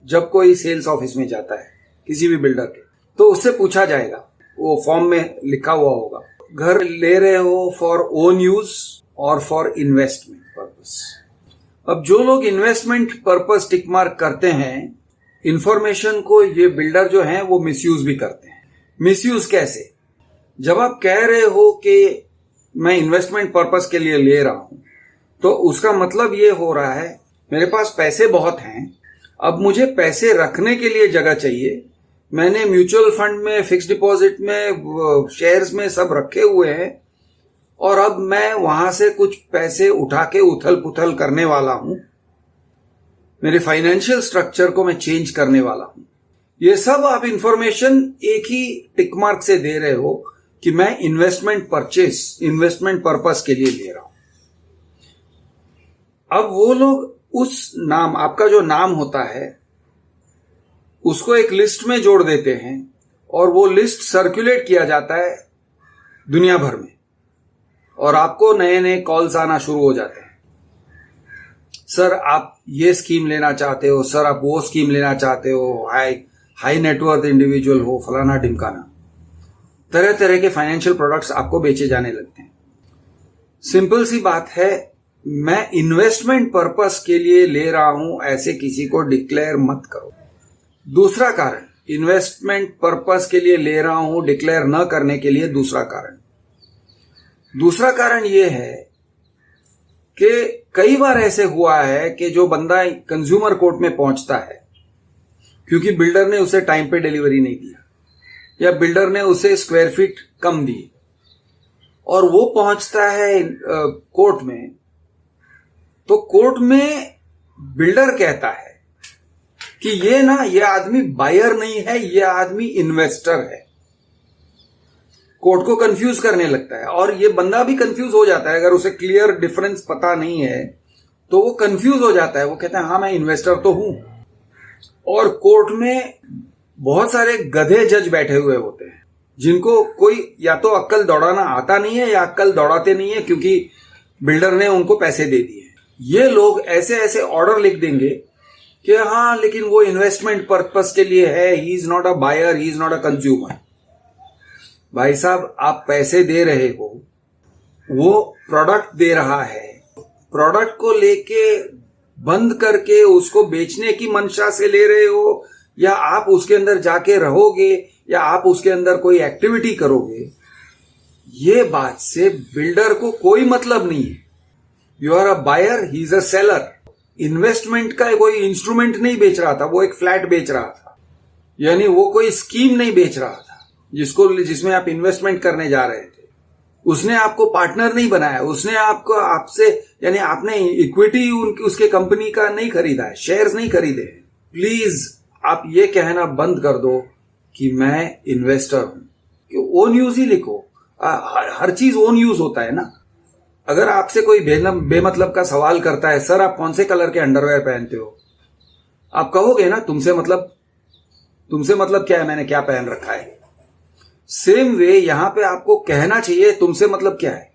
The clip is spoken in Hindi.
जब कोई सेल्स ऑफिस में जाता है किसी भी बिल्डर के, तो उससे पूछा जाएगा, वो फॉर्म में लिखा हुआ होगा, घर ले रहे हो फॉर ओन यूज और फॉर इन्वेस्टमेंट पर्पस। अब जो लोग इन्वेस्टमेंट पर्पस टिक मार्क करते हैं, इंफॉर्मेशन को ये बिल्डर जो हैं वो मिसयूज भी करते हैं। मिसयूज कैसे? जब आप कह रहे हो कि मैं इन्वेस्टमेंट पर्पस के लिए ले रहा हूं, तो उसका मतलब ये हो रहा है मेरे पास पैसे बहुत हैं, अब मुझे पैसे रखने के लिए जगह चाहिए, मैंने म्यूचुअल फंड में, फिक्स डिपॉजिट में, शेयर्स में सब रखे हुए हैं और अब मैं वहां से कुछ पैसे उठा के उथल पुथल करने वाला हूं, मेरे फाइनेंशियल स्ट्रक्चर को मैं चेंज करने वाला हूं। ये सब आप इंफॉर्मेशन एक ही टिक मार्क से दे रहे हो कि मैं इन्वेस्टमेंट पर्पस के लिए ले रहा हूं। अब वो लोग उस नाम, आपका जो नाम होता है, उसको एक लिस्ट में जोड़ देते हैं और वो लिस्ट सर्कुलेट किया जाता है दुनिया भर में और आपको नए नए कॉल्स आना शुरू हो जाते हैं। सर आप ये स्कीम लेना चाहते हो, सर आप वो स्कीम लेना चाहते हो, हाई नेटवर्थ इंडिविजुअल हो, फलाना ढिमकाना, तरह तरह के फाइनेंशियल प्रोडक्ट्स आपको बेचे जाने लगते हैं। सिंपल सी बात है, मैं इन्वेस्टमेंट पर्पस के लिए ले रहा हूं ऐसे किसी को डिक्लेयर मत करो। दूसरा कारण, इन्वेस्टमेंट पर्पस के लिए ले रहा हूं डिक्लेयर न करने के लिए दूसरा कारण यह है कि कई बार ऐसे हुआ है कि जो बंदा कंज्यूमर कोर्ट में पहुंचता है क्योंकि बिल्डर ने उसे टाइम पे डिलीवरी नहीं दिया या बिल्डर ने उसे स्क्वायर फीट कम दी, और वो पहुंचता है कोर्ट में, तो कोर्ट में बिल्डर कहता है कि ये आदमी बायर नहीं है, ये आदमी इन्वेस्टर है। कोर्ट को कंफ्यूज करने लगता है और ये बंदा भी कंफ्यूज हो जाता है। अगर उसे क्लियर डिफरेंस पता नहीं है तो वो कंफ्यूज हो जाता है। वो कहता है हाँ मैं इन्वेस्टर तो हूं। और कोर्ट में बहुत सारे गधे जज बैठे हुए होते हैं जिनको कोई या तो अक्ल दौड़ाना आता नहीं है या अक्ल दौड़ाते नहीं है क्योंकि बिल्डर ने उनको पैसे दे दिए। ये लोग ऐसे ऐसे ऑर्डर लिख देंगे कि हाँ लेकिन वो इन्वेस्टमेंट पर्पस के लिए है, he is not a buyer, he is not a consumer. भाई साहब आप पैसे दे रहे हो, वो प्रोडक्ट दे रहा है, प्रोडक्ट को लेके बंद करके उसको बेचने की मंशा से ले रहे हो या आप उसके अंदर जाके रहोगे या आप उसके अंदर कोई एक्टिविटी करोगे, ये बात से बिल्डर को कोई मतलब नहीं है। You are a buyer, he is a seller. Investment का कोई इंस्ट्रूमेंट नहीं बेच रहा था, वो एक फ्लैट बेच रहा था, यानी वो कोई स्कीम नहीं बेच रहा था जिसमें आप इन्वेस्टमेंट करने जा रहे थे। उसने आपको पार्टनर नहीं बनाया, उसने आपसे यानी आपने इक्विटी उसके कंपनी का नहीं खरीदा है, शेयर्स नहीं खरीदे हैं। प्लीज आप ये कहना बंद कर दो कि मैं इन्वेस्टर हूं, कि ओन यूज ही लिखो। हर चीज ओन यूज होता है ना। अगर आपसे कोई बेमतलब का सवाल करता है, सर आप कौन से कलर के अंडरवेयर पहनते हो, आप कहोगे ना तुमसे मतलब क्या है, मैंने क्या पहन रखा है। सेम वे यहां पे आपको कहना चाहिए तुमसे मतलब क्या है।